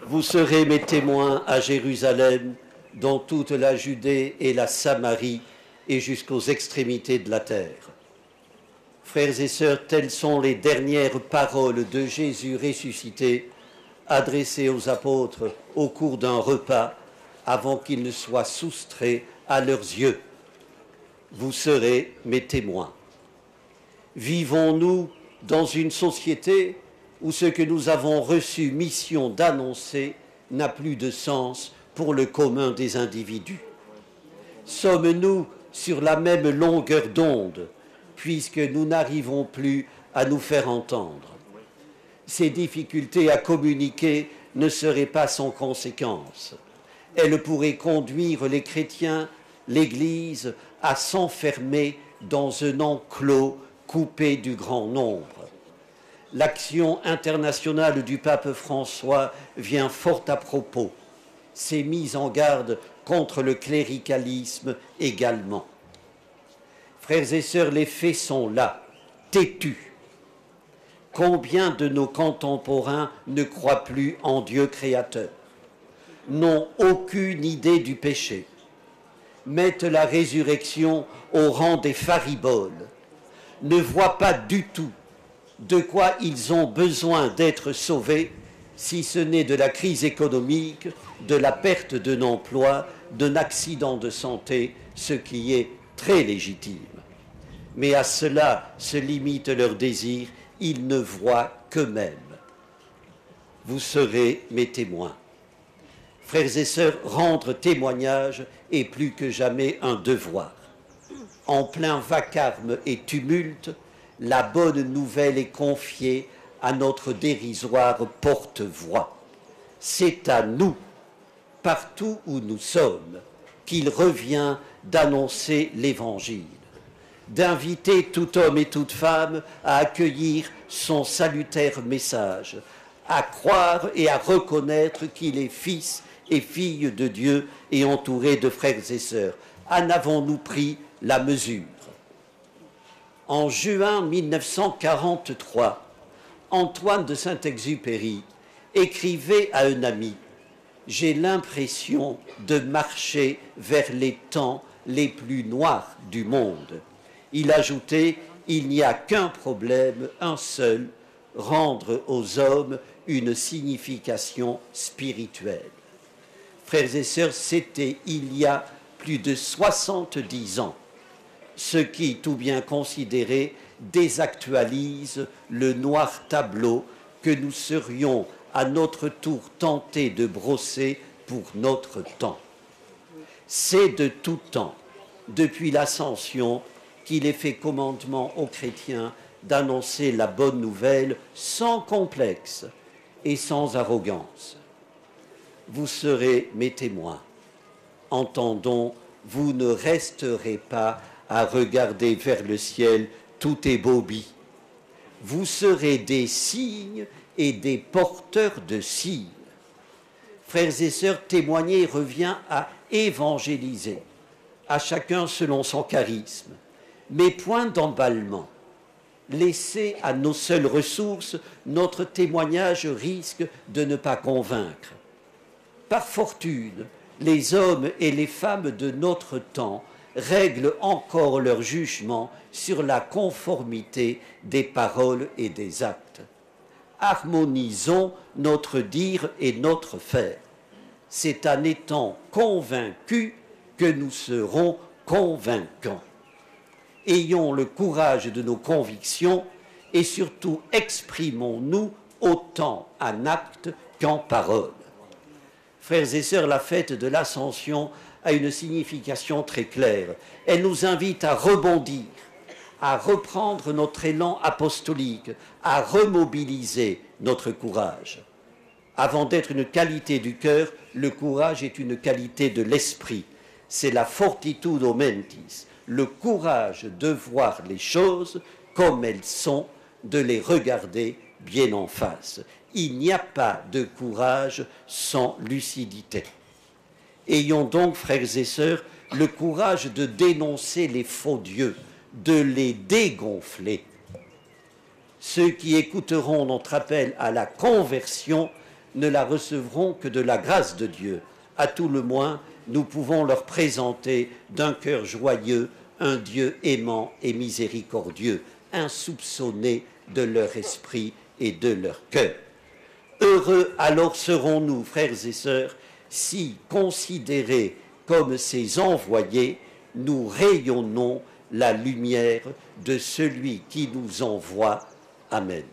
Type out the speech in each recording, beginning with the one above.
Vous serez mes témoins à Jérusalem, dans toute la Judée et la Samarie, et jusqu'aux extrémités de la terre. Frères et sœurs, telles sont les dernières paroles de Jésus ressuscité, adressées aux apôtres au cours d'un repas, avant qu'ils ne soient soustraits à leurs yeux. Vous serez mes témoins. Vivons-nous dans une société où ce que nous avons reçu mission d'annoncer n'a plus de sens pour le commun des individus? Sommes-nous sur la même longueur d'onde, puisque nous n'arrivons plus à nous faire entendre? Ces difficultés à communiquer ne seraient pas sans conséquences. Elles pourraient conduire les chrétiens, l'Église, à s'enfermer dans un enclos coupé du grand nombre. L'action internationale du pape François vient fort à propos. Ses mises en garde contre le cléricalisme également. Frères et sœurs, les faits sont là, têtus. Combien de nos contemporains ne croient plus en Dieu créateur, n'ont aucune idée du péché, mettent la résurrection au rang des fariboles, ne voient pas du tout de quoi ils ont besoin d'être sauvés, si ce n'est de la crise économique, de la perte d'un emploi, d'un accident de santé, ce qui est très légitime. Mais à cela se limite leur désir, ils ne voient qu'eux-mêmes. Vous serez mes témoins. Frères et sœurs, rendre témoignage est plus que jamais un devoir. En plein vacarme et tumulte, la bonne nouvelle est confiée à notre dérisoire porte-voix. C'est à nous, partout où nous sommes, qu'il revient d'annoncer l'Évangile, d'inviter tout homme et toute femme à accueillir son salutaire message, à croire et à reconnaître qu'il est fils et fille de Dieu et entouré de frères et sœurs. En avons-nous pris la mesure? En juin 1943, Antoine de Saint-Exupéry écrivait à un ami « J'ai l'impression de marcher vers les temps les plus noirs du monde ». Il ajoutait « Il n'y a qu'un problème, un seul, rendre aux hommes une signification spirituelle ». Frères et sœurs, c'était il y a plus de 70 ans, ce qui, tout bien considéré, désactualise le noir tableau que nous serions à notre tour tentés de brosser pour notre temps. C'est de tout temps, depuis l'Ascension, qu'il est fait commandement aux chrétiens d'annoncer la bonne nouvelle sans complexe et sans arrogance. Vous serez mes témoins. Entendons, vous ne resterez pas à regarder vers le ciel, tout est bobie. Vous serez des signes et des porteurs de signes. Frères et sœurs, témoigner revient à évangéliser, à chacun selon son charisme. Mais point d'emballement. Laissé à nos seules ressources, notre témoignage risque de ne pas convaincre. Par fortune, les hommes et les femmes de notre temps règlent encore leur jugement sur la conformité des paroles et des actes. Harmonisons notre dire et notre faire. C'est en étant convaincus que nous serons convaincants. Ayons le courage de nos convictions et surtout exprimons-nous autant en actes qu'en paroles. Frères et sœurs, la fête de l'Ascension a une signification très claire. Elle nous invite à rebondir, à reprendre notre élan apostolique, à remobiliser notre courage. Avant d'être une qualité du cœur, le courage est une qualité de l'esprit. C'est la fortitudo mentis, le courage de voir les choses comme elles sont, de les regarder bien en face. Il n'y a pas de courage sans lucidité. Ayons donc, frères et sœurs, le courage de dénoncer les faux dieux, de les dégonfler. Ceux qui écouteront notre appel à la conversion ne la recevront que de la grâce de Dieu. À tout le moins, nous pouvons leur présenter d'un cœur joyeux un Dieu aimant et miséricordieux, insoupçonné de leur esprit et de leur cœur. Heureux alors serons-nous, frères et sœurs, si, considérés comme ces envoyés, nous rayonnons la lumière de celui qui nous envoie. Amen.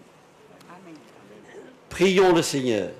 Prions le Seigneur.